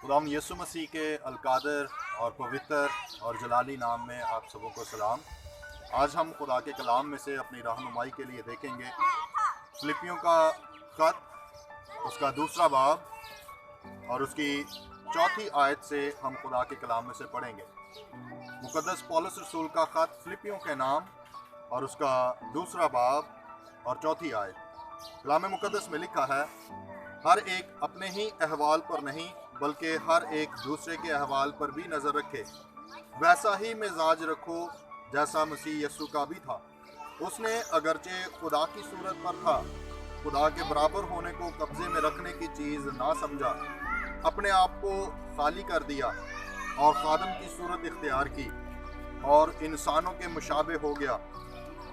खुदाम यसु मसीह के अलकादर और पवित्र और जलाली नाम में आप सबों को सलाम। आज हम खुदा के कलाम में से अपनी रहनुमाई के लिए देखेंगे फिलिपियों का ख़त, उसका दूसरा बाब और उसकी चौथी आयत से हम खुदा के कलाम में से पढ़ेंगे। मुकद्दस पौलुस रसूल का ख़त फिलिपियों के नाम और उसका दूसरा बाब और चौथी आयत। कलाम मुकद्दस में लिखा है, हर एक अपने ही अहवाल पर नहीं बल्कि हर एक दूसरे के अहवाल पर भी नज़र रखे। वैसा ही मिजाज रखो जैसा मसीह यस्सु का भी था। उसने अगरचे खुदा की सूरत पर था, खुदा के बराबर होने को कब्जे में रखने की चीज़ ना समझा, अपने आप को खाली कर दिया और खादम की सूरत इख्तियार की और इंसानों के मुशाबे हो गया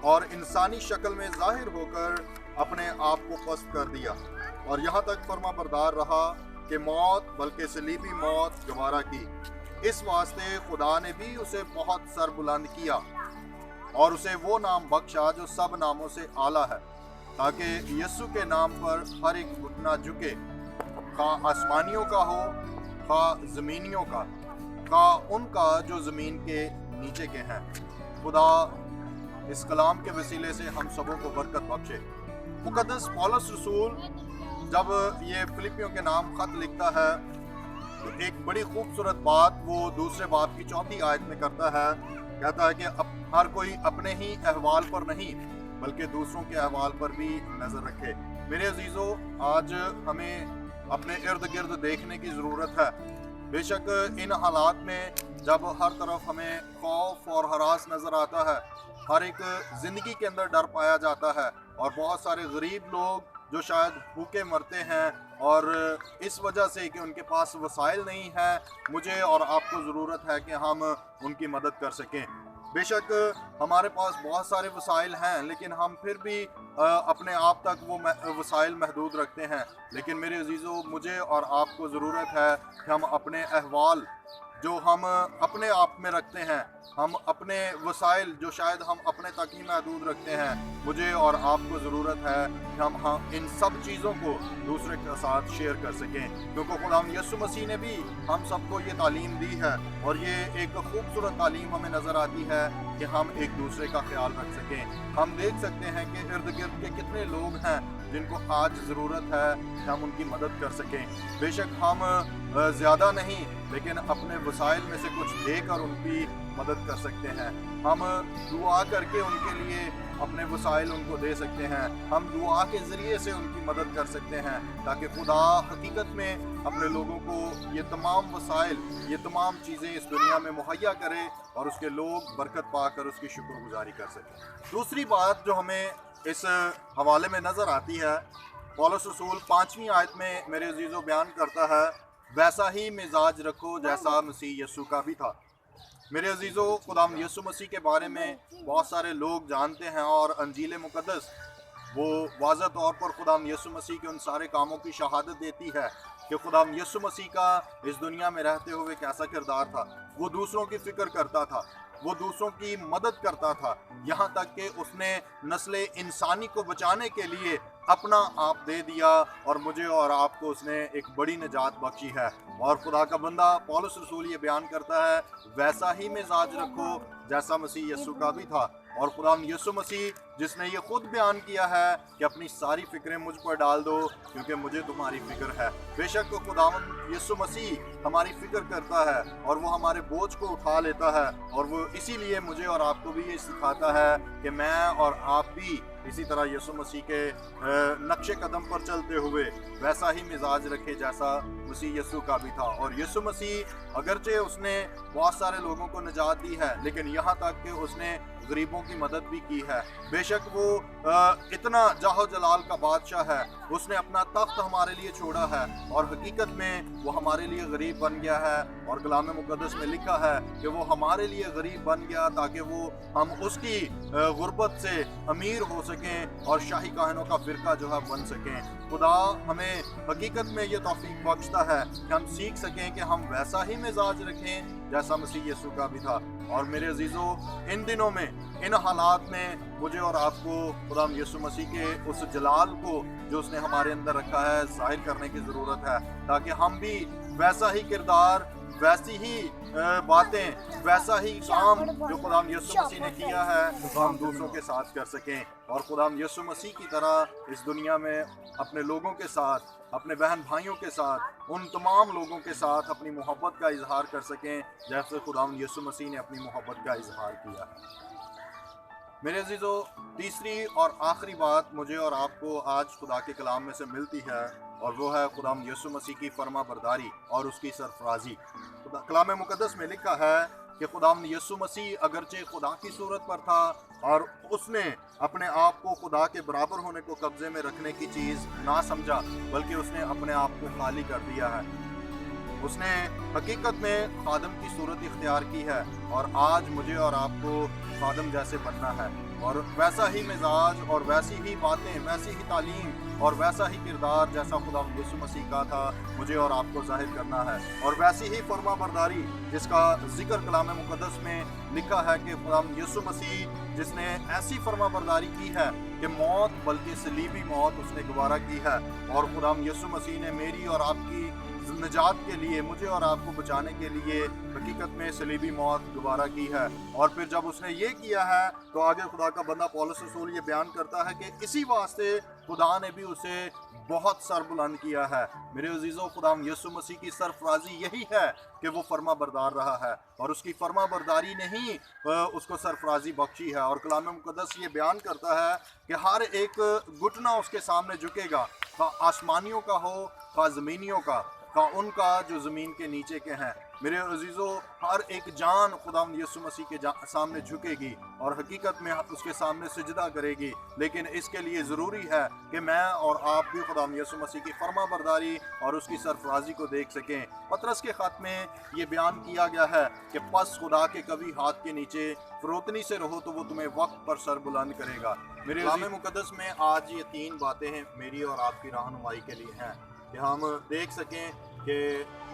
और इंसानी शक्ल में ज़ाहिर होकर अपने आप को पस्त कर दिया और यहाँ तक फर्मा बरदार रहा कि मौत बल्कि सलीबी मौत गवारा की। इस वास्ते खुदा ने भी उसे बहुत सर बुलंद किया और उसे वो नाम बख्शा जो सब नामों से आला है, ताकि यस्सु के नाम पर हर एक घुटना झुके, खा आसमानियों का हो, खा ज़मीनियों का, खा उनका जो ज़मीन के नीचे के हैं। खुदा इस कलाम के वसीले से हम सबों को बरकत बख्शे। मुकद्दस पौलुस रसूल जब ये फिलिपियों के नाम ख़त लिखता है तो एक बड़ी खूबसूरत बात वो दूसरे बाब की चौथी आयत में करता है। कहता है कि हर कोई अपने ही अहवाल पर नहीं बल्कि दूसरों के अहवाल पर भी नज़र रखे। मेरे अजीज़ों, आज हमें अपने इर्द गिर्द देखने की ज़रूरत है। बेशक इन हालात में जब हर तरफ हमें खौफ और हरास नज़र आता है, हर एक ज़िंदगी के अंदर डर पाया जाता है और बहुत सारे गरीब लोग जो शायद भूखे मरते हैं और इस वजह से कि उनके पास वसाइल नहीं है, मुझे और आपको ज़रूरत है कि हम उनकी मदद कर सकें। बेशक हमारे पास बहुत सारे वसाइल हैं, लेकिन हम फिर भी अपने आप तक वो वसाइल महदूद रखते हैं। लेकिन मेरे अजीज़ों, मुझे और आपको ज़रूरत है कि हम अपने अहवाल जो हम अपने आप में रखते हैं, हम अपने वसाइल जो शायद हम अपने तक ही महदूद रखते हैं, मुझे और आपको ज़रूरत है कि हम इन सब चीज़ों को दूसरे के साथ शेयर कर सकें, क्योंकि खुदाम यस्सु मसीह ने भी हम सबको ये तालीम दी है और ये एक खूबसूरत तालीम हमें नज़र आती है कि हम एक दूसरे का ख्याल रख सकें। हम देख सकते हैं कि इर्द गिर्द के कितने लोग हैं जिनको आज ज़रूरत है कि हम उनकी मदद कर सकें। बेशक हम ज़्यादा नहीं लेकिन अपने वसाइल में से कुछ देकर उनकी मदद कर सकते हैं। हम दुआ करके उनके लिए अपने वसाइल उनको दे सकते हैं। हम दुआ के ज़रिए से उनकी मदद कर सकते हैं ताकि खुदा हकीकत में अपने लोगों को ये तमाम वसाइल, ये तमाम चीज़ें इस दुनिया में मुहैया करे और उसके लोग बरकत पाकर उसकी शुक्रगुजारी कर सकें। दूसरी बात जो हमें इस हवाले में नज़र आती है, पौलुस रसूल 5वीं आयत में मेरे अजीज़ों बयान करता है, वैसा ही मिजाज रखो जैसा मसीह यस्सु का भी था। मेरे अजीज़ों, खुदाम यस्सु मसीह के बारे में बहुत सारे लोग जानते हैं और अंजील मुकद्दस वो वाज़ह तौर पर खुदाम यस्सु मसीह के उन सारे कामों की शहादत देती है कि खुदाम यस्सु मसीह का इस दुनिया में रहते हुए कैसा किरदार था। वो दूसरों की फ़िक्र करता था, वो दूसरों की मदद करता था, यहाँ तक कि उसने नस्ल इंसानी को बचाने के लिए अपना आप दे दिया और मुझे और आपको उसने एक बड़ी निजात बख्शी है। और खुदा का बंदा पौलुस रसूल ये बयान करता है, वैसा ही मिजाज रखो जैसा मसीह यस्सु का भी था। और खुदाम यस्सु मसीह जिसने ये खुद बयान किया है कि अपनी सारी फ़िक्रें मुझ पर डाल दो क्योंकि मुझे तुम्हारी फ़िक्र है। बेशक खुदाम यस्सु मसीह हमारी फ़िक्र करता है और वो हमारे बोझ को उठा लेता है और वो इसीलिए मुझे और आपको भी ये सिखाता है कि मैं और आप भी इसी तरह यस्सु मसीह के नक्शे कदम पर चलते हुए वैसा ही मिजाज रखे जैसा मसीह यस्सु का भी था। और यस्सु मसीह अगरचे उसने बहुत सारे लोगों को निजात दी है, लेकिन यहाँ तक कि उसने गरीबों की मदद भी की है। बेशक वो इतना जाहो जलाल का बादशाह है, उसने अपना तख्त हमारे लिए छोड़ा है और हकीकत में वो हमारे लिए गरीब बन गया है। और कलाम मुकद्दस में लिखा है कि वो हमारे लिए गरीब बन गया ताकि वो हम उसकी गुर्बत से अमीर हो सकें और शाही काहनों का फ़िरका जो है बन सकें। खुदा हमें हकीकत में ये तौफीक बख्शता है कि हम सीख सकें कि हम वैसा ही मिजाज रखें जैसा मसीह यस्सु का भी था। और मेरे अजीज़ों, इन दिनों में इन हालात में मुझे और आपको खुदाम यीशु मसीह के उस जलाल को जो उसने हमारे अंदर रखा है ज़ाहिर करने की ज़रूरत है, ताकि हम भी वैसा ही किरदार, वैसी ही बातें, वैसा ही काम जो खुदाम यीशु मसीह ने किया है वो हम दूसरों के साथ कर सकें, और खुदाम यीशु मसीह की तरह इस दुनिया में अपने लोगों के साथ, अपने बहन भाइयों के साथ, उन तमाम लोगों के साथ अपनी मोहब्बत का इजहार कर सकें जैसे खुदाम यीशु मसीह ने अपनी मोहब्बत का इजहार किया है। मेरे अजीज़ों, तीसरी और आखिरी बात मुझे और आपको आज खुदा के कलाम में से मिलती है, और वो है खुदाम यीशु मसीह की फर्मा बरदारी और उसकी सरफराजी। कलाम मुकद्दस में लिखा है कि खुदाम यीशु मसीह अगरचे खुदा की सूरत पर था और उसने अपने आप को खुदा के बराबर होने को कब्जे में रखने की चीज़ ना समझा, बल्कि उसने अपने आप को खाली कर दिया है। उसने हकीकत में खादम की सूरत इख्तियार की है, और आज मुझे और आपको खादम जैसे बनना है, और वैसा ही मिजाज और वैसी ही बातें, वैसी ही तालीम और वैसा ही किरदार जैसा खुदा यीशु मसीह का था मुझे और आपको जाहिर करना है, और वैसी ही फर्मा बरदारी जिसका जिक्र कलाम मुकद्दस में लिखा है कि खुदा यीशु मसीह जिसने ऐसी फर्मा बरदारी की है कि मौत बल्कि सलीबी मौत उसने गवारा की है, और खुदा यीशु मसीह ने मेरी और आपकी निजात के लिए, मुझे और आपको बचाने के लिए हकीकत में सलीबी मौत दोबारा की है। और फिर जब उसने ये किया है तो आगे खुदा का बंदा पौलुस रसूल ये बयान करता है कि इसी वास्ते खुदा ने भी उसे बहुत सर बुलंद किया है। मेरे अजीज़ों, खुदा यीशु मसीह की सरफराजी यही है कि वो फर्मा बरदार रहा है, और उसकी फर्मा बरदारी ने ही उसको सरफराजी बख्शी है। और कलाम मुकद्दस ये बयान करता है कि हर एक घुटना उसके सामने झुकेगा, खा आसमानियों का हो, खा ज़मीनियों का उनका जो ज़मीन के नीचे के हैं। मेरे अजीज़ों, हर एक जान खुदा यीशु मसीह के सामने झुकेगी और हकीकत में उसके सामने सजदा करेगी, लेकिन इसके लिए ज़रूरी है कि मैं और आप भी खुदा यीशु मसीह की फर्मा बरदारी और उसकी सरफराजी को देख सकें। पतरस के ख़त में ये बयान किया गया है कि पस खुदा के कभी हाथ के नीचे फरोतनी से रहो तो वो तुम्हें वक्त पर सर बुलंद करेगा। मेरे कलाम मुकद्दस में आज ये तीन बातें हैं मेरी और आपकी रहनुमाई के लिए हैं कि हम देख सकें कि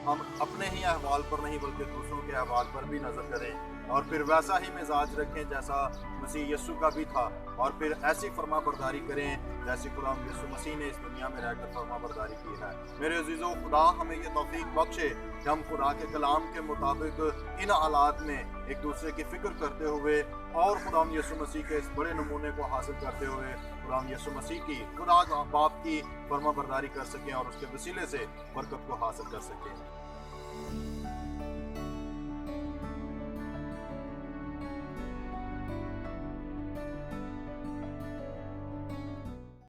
हम अपने ही अहवाल पर नहीं बल्कि दूसरों के अहवाल पर भी नज़र करें, और फिर वैसा ही मिजाज रखें जैसा मसीह यीशु का भी था, और फिर ऐसी फर्मा बरदारी करें जैसी खुदा यीशु मसीह ने इस दुनिया में रहकर फर्मा बरदारी की है। मेरे अजीज़ों, खुदा हमें ये तौफीक बख्शे कि हम खुदा के कलाम के मुताबिक इन हालात में एक दूसरे की फ़िक्र करते हुए और खुदा यीशु मसीह के इस बड़े नमूने को हासिल करते हुए खुदा यीशु मसीह की, खुदा बाप की फर्मा बरदारी कर सकें और उसके वसीले से बरकत को हासिल कर सकें।